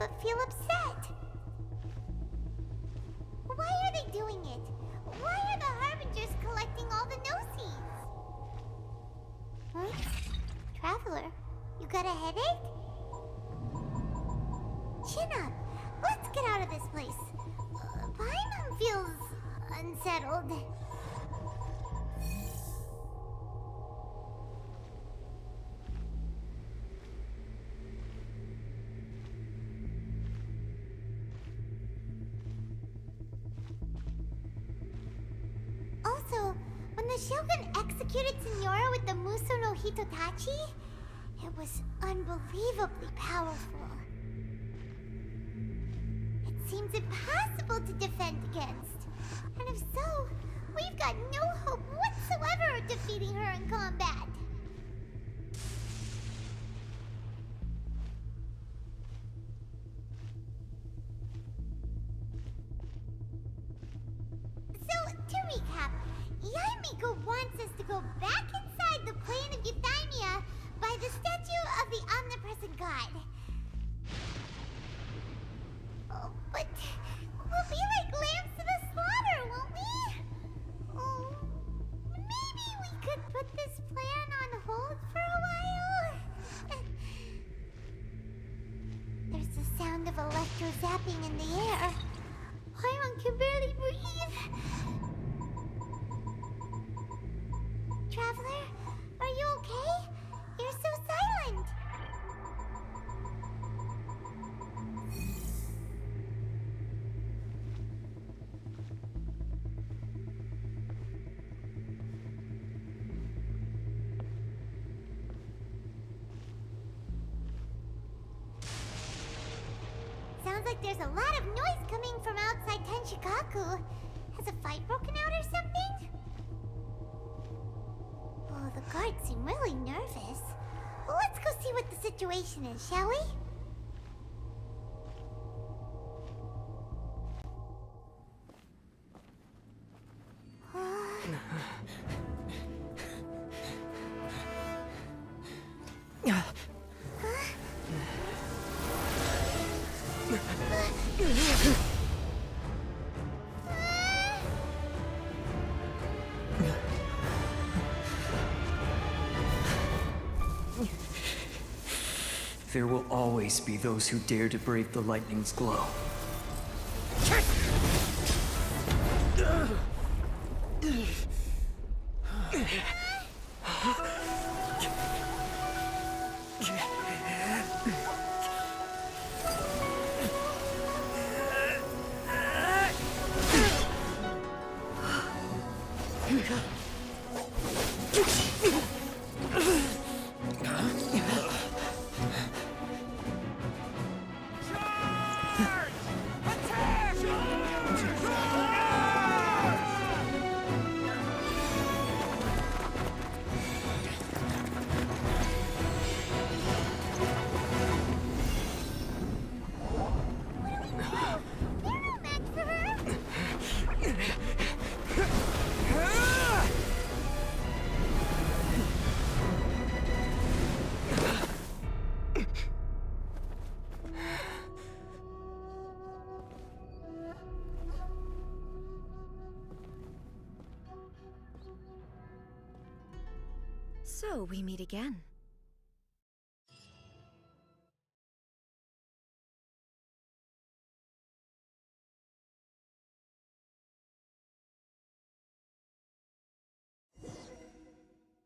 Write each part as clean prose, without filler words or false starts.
but feel upset. Why are they doing it? Why are the Harbingers collecting all the no-seeds? Huh? Traveler, you got a headache? Chin up. Let's get out of this place. Paimon feels unsettled. Also, when the Shogun executed Signora with the Muso no Hitotachi, it was unbelievably powerful. It seems impossible to defend against. And if so, we've got no hope whatsoever of defeating her in combat. So, to recap, Yaemiko wants us to go back inside the plane of Euthymia by the statue of the omnipresent god. Oh, but we'll be like lambs to the slaughter, won't we? Oh, maybe we could put this plan on hold for a while? There's the sound of electro zapping in the air. Paimon can barely breathe. Traveler, are you okay? You're so silent. Sounds like there's a lot of noise coming from outside Tenshikaku. Has a fight broken out or something? Oh, the guards seem really nervous. Well, let's go see what the situation is, shall we? There will always be those who dare to brave the lightning's glow. So we meet again.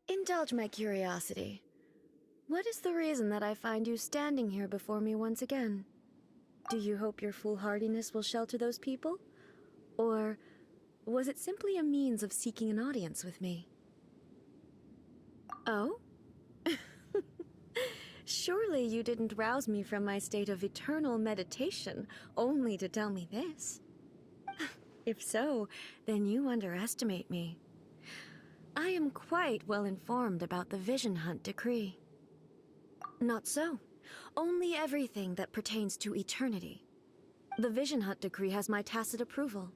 Indulge my curiosity. What is the reason that I find you standing here before me once again? Do you hope your foolhardiness will shelter those people? Or was it simply a means of seeking an audience with me? Oh? Surely you didn't rouse me from my state of eternal meditation only to tell me this. If so, then you underestimate me. I am quite well informed about the Vision Hunt decree. Not so. Only everything that pertains to eternity. The Vision Hunt decree has my tacit approval.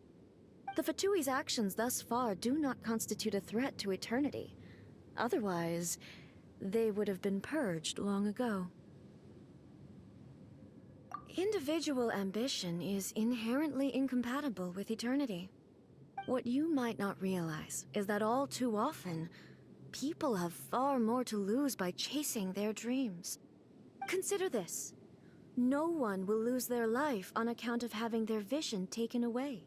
The Fatui's actions thus far do not constitute a threat to eternity. Otherwise, they would have been purged long ago. Individual ambition is inherently incompatible with eternity. What you might not realize is that all too often, people have far more to lose by chasing their dreams. Consider this. No one will lose their life on account of having their vision taken away.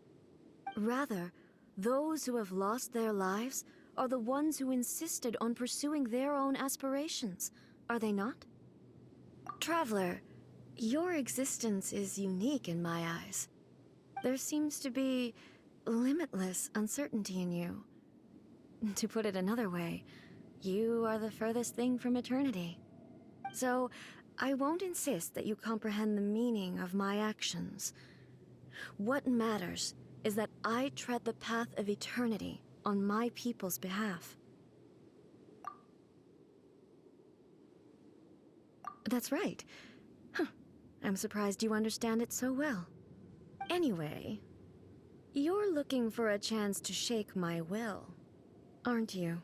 Rather, those who have lost their lives are the ones who insisted on pursuing their own aspirations, are they not? Traveler, your existence is unique in my eyes. There seems to be limitless uncertainty in you. To put it another way, you are the furthest thing from eternity. So, I won't insist that you comprehend the meaning of my actions. What matters is that I tread the path of eternity on my people's behalf. That's right. Huh. I'm surprised you understand it so well. Anyway, you're looking for a chance to shake my will, aren't you?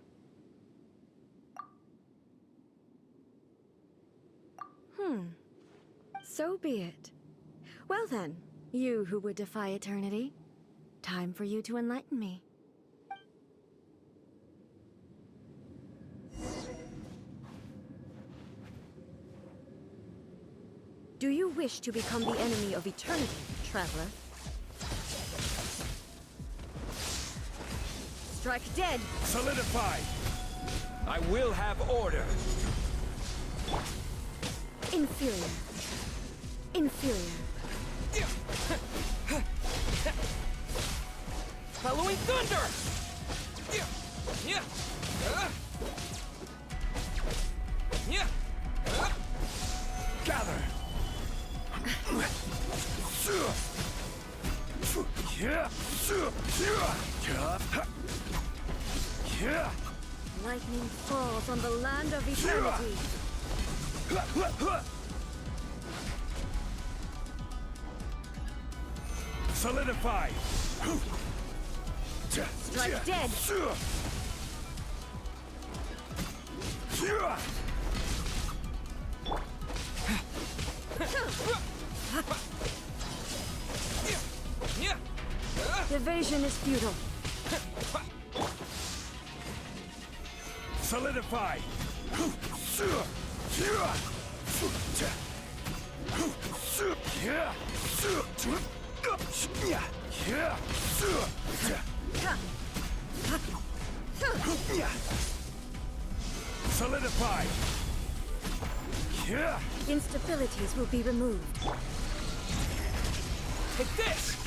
So be it. Well then, you who would defy eternity, time for you to enlighten me. Do you wish to become the enemy of eternity, traveler? Strike dead! Solidified! I will have order! Inferior. Inferior. Following thunder! Gather! Lightning falls on the land of eternity. Solidified! Strike dead! Evasion is futile. Solidified! Solidified! Instabilities will be removed. Take this!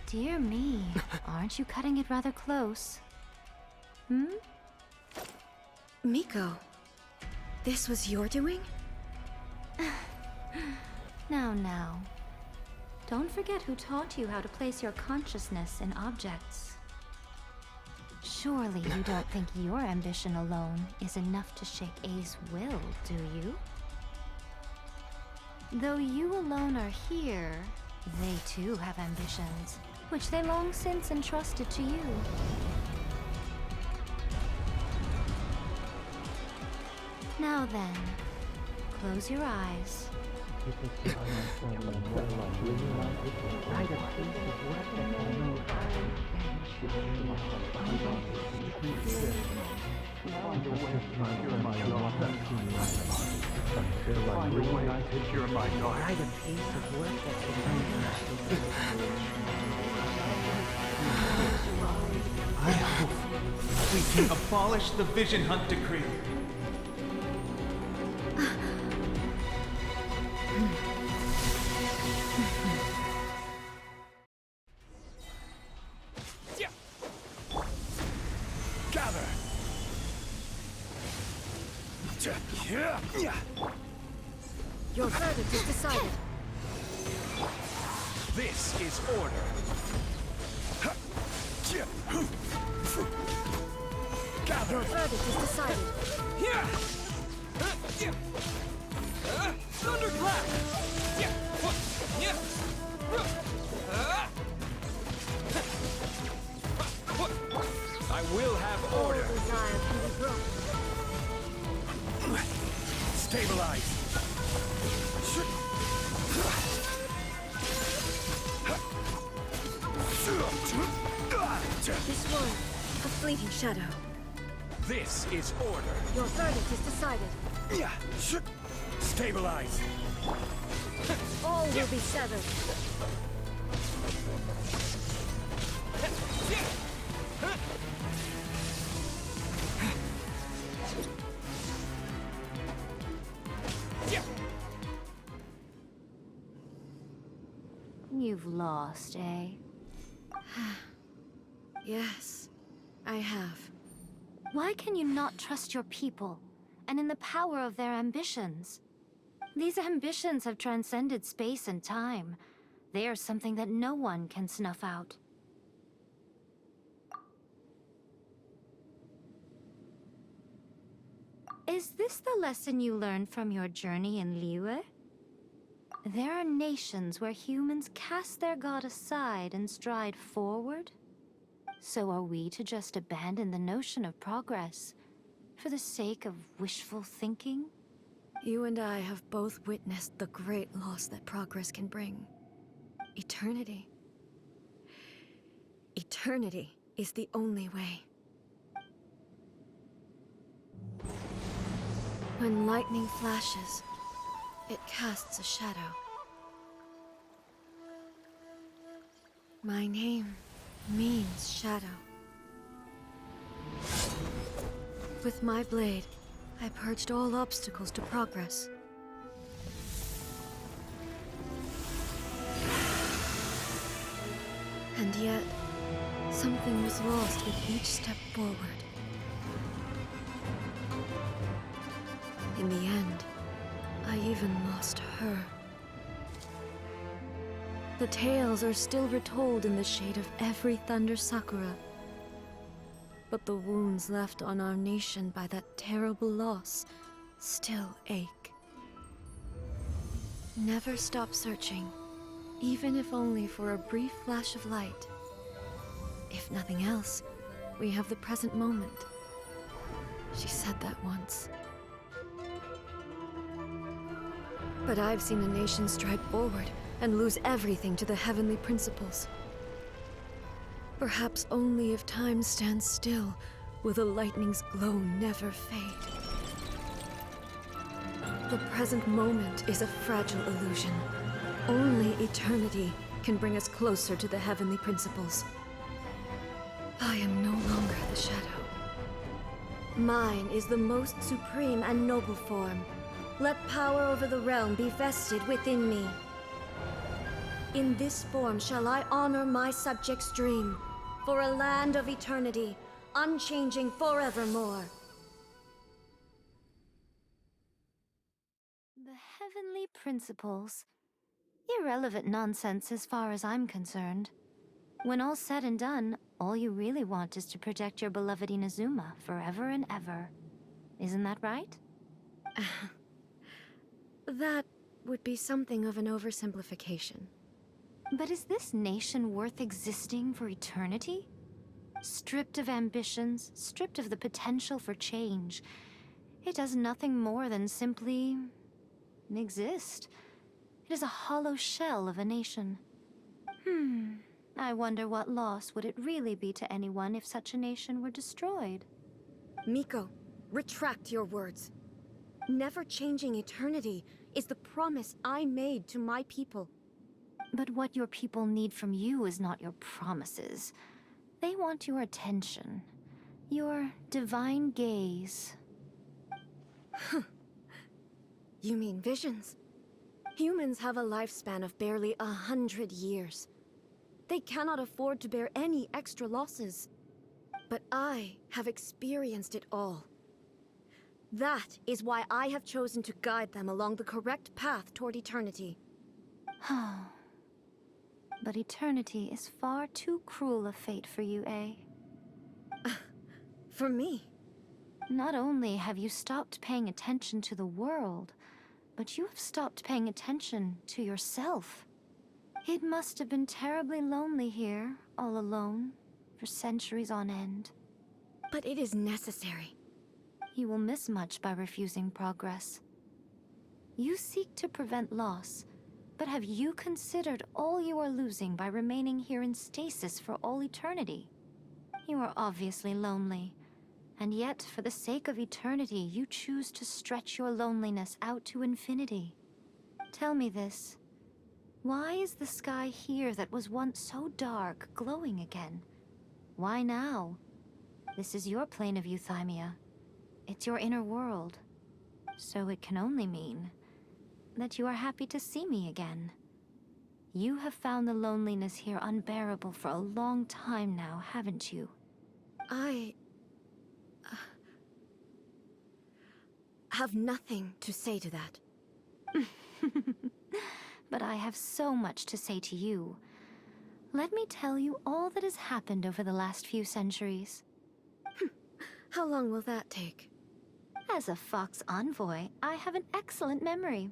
Dear me, aren't you cutting it rather close? Miko, this was your doing? Now. Don't forget who taught you how to place your consciousness in objects. Surely you don't think your ambition alone is enough to shake A's will, do you? Though you alone are here, they too have ambitions, which they long since entrusted to you. Now then, close your eyes. I hope we can abolish the Vision Hunt decree. Your verdict is decided. This is order. Your verdict is decided. Thunderclap! I will have All order. desire can be broken. Stabilize. This one, a fleeting shadow. This is order. Your verdict is decided. Stabilize. All will be severed. You've lost, eh? Yes, I have. Why can you not trust your people, and in the power of their ambitions? These ambitions have transcended space and time. They are something that no one can snuff out. Is this the lesson you learned from your journey in Liyue? There are nations where humans cast their god aside and stride forward. So are we to just abandon the notion of progress for the sake of wishful thinking? You and I have both witnessed the great loss that progress can bring. Eternity. Eternity is the only way. When lightning flashes, it casts a shadow. My name means shadow. With my blade, I purged all obstacles to progress. And yet, something was lost with each step forward. In the end, I even lost her. The tales are still retold in the shade of every Thunder Sakura. But the wounds left on our nation by that terrible loss still ache. Never stop searching, even if only for a brief flash of light. If nothing else, we have the present moment. She said that once. But I've seen a nation stride forward and lose everything to the heavenly principles. Perhaps only if time stands still will the lightning's glow never fade. The present moment is a fragile illusion. Only eternity can bring us closer to the heavenly principles. I am no longer the shadow. Mine is the most supreme and noble form. Let power over the realm be vested within me. In this form shall I honor my subjects' dream, for a land of eternity, unchanging forevermore. The heavenly principles. Irrelevant nonsense as far as I'm concerned. When all's said and done, all you really want is to protect your beloved Inazuma forever and ever. Isn't that right? That would be something of an oversimplification. But is this nation worth existing for eternity? Stripped of ambitions, stripped of the potential for change, it does nothing more than simply exist. It is a hollow shell of a nation. I wonder what loss would it really be to anyone if such a nation were destroyed? Miko, retract your words. Never-changing eternity is the promise I made to my people. But what your people need from you is not your promises. They want your attention. Your divine gaze. You mean visions? Humans have a lifespan of barely 100 years. They cannot afford to bear any extra losses. But I have experienced it all. That is why I have chosen to guide them along the correct path toward eternity. But eternity is far too cruel a fate for you, eh? For me. Not only have you stopped paying attention to the world, but you have stopped paying attention to yourself. It must have been terribly lonely here, all alone, for centuries on end. But it is necessary. You will miss much by refusing progress. You seek to prevent loss, but have you considered all you are losing by remaining here in stasis for all eternity? You are obviously lonely, and yet for the sake of eternity, you choose to stretch your loneliness out to infinity. Tell me this. Why is the sky here that was once so dark glowing again? Why now? This is your plane of euthymia. It's your inner world. So it can only mean that you are happy to see me again. You have found the loneliness here unbearable for a long time now, haven't you? I have nothing to say to that. But I have so much to say to you. Let me tell you all that has happened over the last few centuries. How long will that take? As a Fox envoy, I have an excellent memory.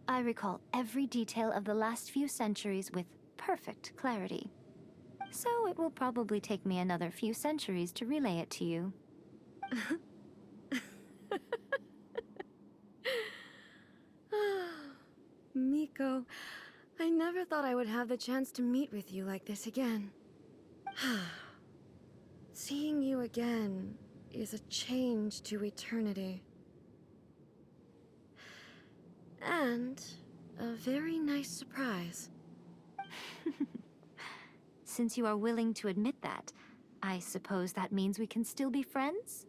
I recall every detail of the last few centuries with perfect clarity. So it will probably take me another few centuries to relay it to you. Miko, I never thought I would have the chance to meet with you like this again. Seeing you again is a change to eternity. And a very nice surprise. Since you are willing to admit that, I suppose that means we can still be friends?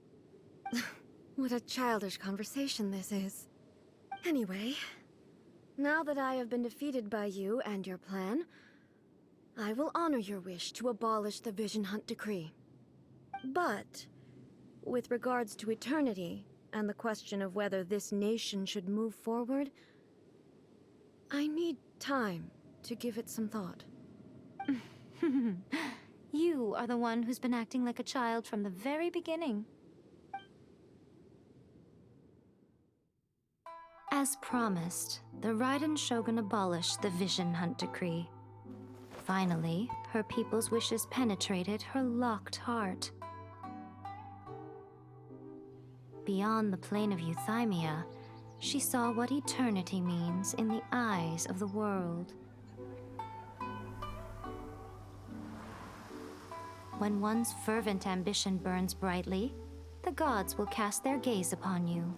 What a childish conversation this is. Anyway, now that I have been defeated by you and your plan, I will honor your wish to abolish the Vision Hunt Decree. But, with regards to eternity, and the question of whether this nation should move forward, I need time to give it some thought. You are the one who's been acting like a child from the very beginning. As promised, the Raiden Shogun abolished the Vision Hunt Decree. Finally, her people's wishes penetrated her locked heart. Beyond the plane of euthymia, she saw what eternity means in the eyes of the world. When one's fervent ambition burns brightly, the gods will cast their gaze upon you.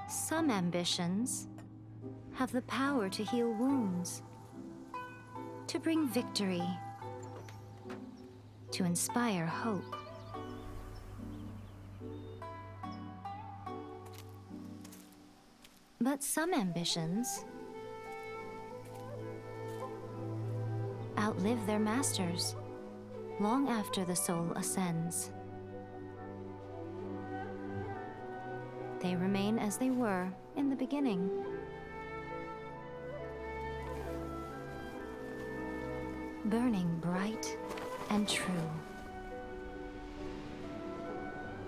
Some ambitions have the power to heal wounds, to bring victory, to inspire hope. But some ambitions outlive their masters long after the soul ascends. They remain as they were in the beginning. Burning bright and true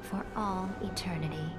for all eternity.